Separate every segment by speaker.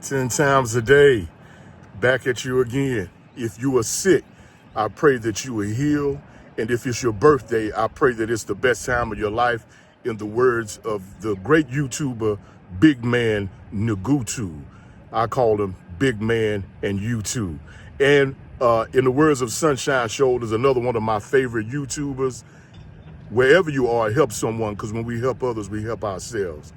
Speaker 1: 10 times a day, back at you again. If you are sick, I pray that you will heal. And if it's your birthday, I pray that it's the best time of your life, in the words of the great YouTuber, Big Man Nagutu. I call him Big Man and You And in the words of Sunshine Shoulders, another one of my favorite YouTubers, wherever you are, help someone, because when we help others, we help ourselves.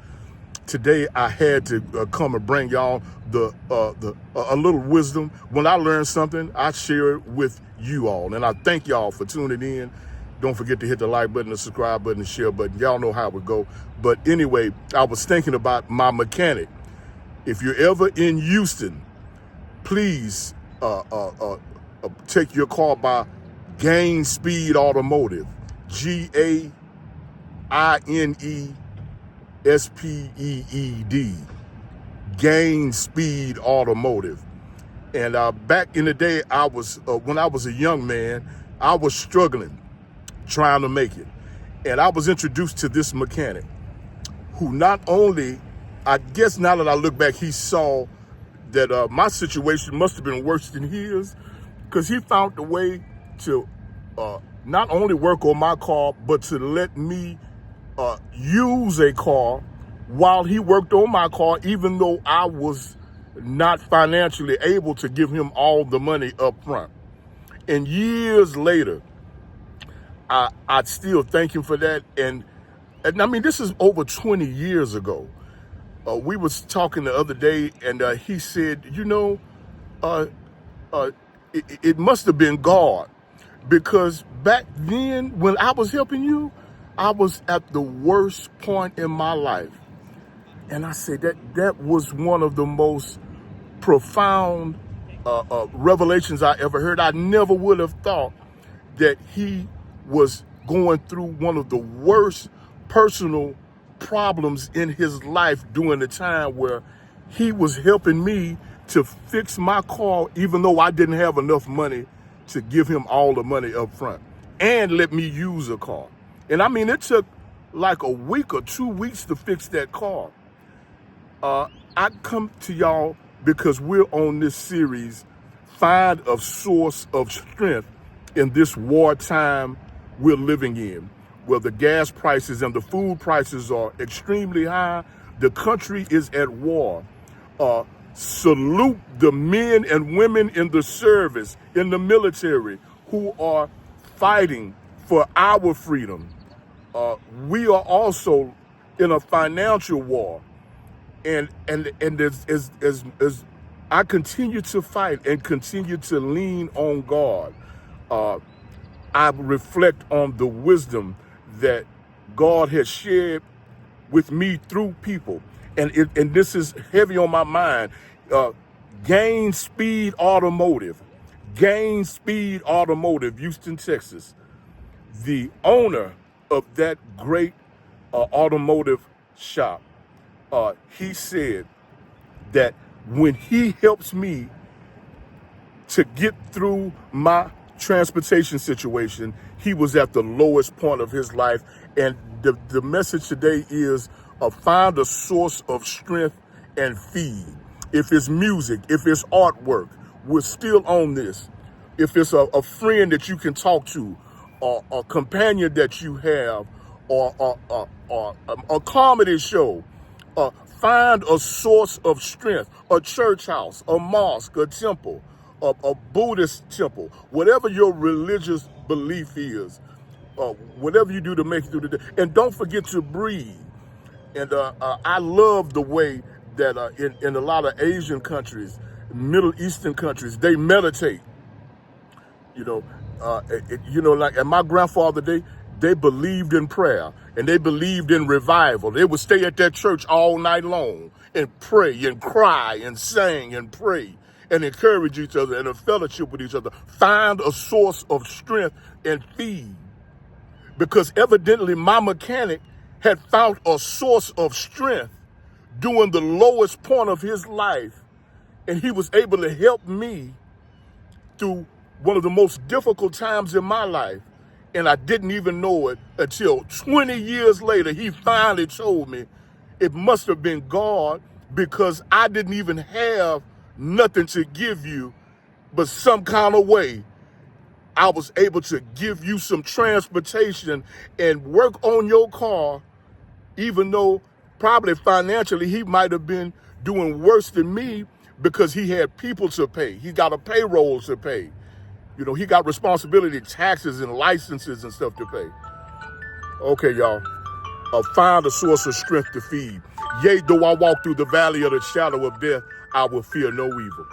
Speaker 1: Today I had to come and bring y'all a little wisdom. When I learn something, I share it with you all, and I thank y'all for tuning in. Don't forget to hit the like button, the subscribe button, the share button. Y'all know how it go. But anyway, I was thinking about my mechanic. If you're ever in Houston, please take your car by Gain Speed Automotive, GAINE SPEED, Gain Speed Automotive. And back in the day, I was when I was a young man, I was struggling, trying to make it. And I was introduced to this mechanic who not only, I guess now that I look back, he saw that my situation must have been worse than his, because he found a way to not only work on my car, but to let me use a car while he worked on my car, even though I was not financially able to give him all the money up front. And years later, I'd still thank him for that. And I mean, this is over 20 years ago. We was talking the other day, and he said, it must have been God, because back then when I was helping you, I was at the worst point in my life. And I said that was one of the most profound revelations I ever heard. I never would have thought that he was going through one of the worst personal problems in his life during the time where he was helping me to fix my car, even though I didn't have enough money to give him all the money up front and let me use a car. And I mean, it took like a week or 2 weeks to fix that car. I come to y'all because we're on this series, Find a Source of Strength in this wartime we're living in, where the gas prices and the food prices are extremely high. The country is at war. Salute the men and women in the service, in the military, who are fighting for our freedom. We are also in a financial war. And as I continue to fight and continue to lean on God, I reflect on the wisdom that God has shared with me through people. And this is heavy on my mind. Gain Speed Automotive, Houston, Texas. The owner of that great automotive shop, he said that when he helps me to get through my transportation situation, he was at the lowest point of his life. And the message today is find a source of strength and feed. If it's music, if it's artwork, we're still on this. If it's a friend that you can talk to, or a companion that you have, or a comedy show, find a source of strength, a church house, a mosque, a temple, a Buddhist temple, whatever your religious belief is, whatever you do to make it through the day. And don't forget to breathe. And I love the way that in a lot of Asian countries, Middle Eastern countries, they meditate. Like at my grandfather day, they believed in prayer and they believed in revival. They would stay at that church all night long and pray and cry and sing and pray and encourage each other and a fellowship with each other. Find a source of strength and feed. Because evidently my mechanic had found a source of strength during the lowest point of his life, and he was able to help me through one of the most difficult times in my life. And I didn't even know it until 20 years later, he finally told me it must have been God, because I didn't even have nothing to give you, but some kind of way I was able to give you some transportation and work on your car, even though probably financially he might have been doing worse than me because he had people to pay. He got a payroll to pay. You know, he got responsibility, taxes and licenses and stuff to pay. Okay, y'all. Find a source of strength to feed. Yea, though I walk through the valley of the shadow of death, I will fear no evil.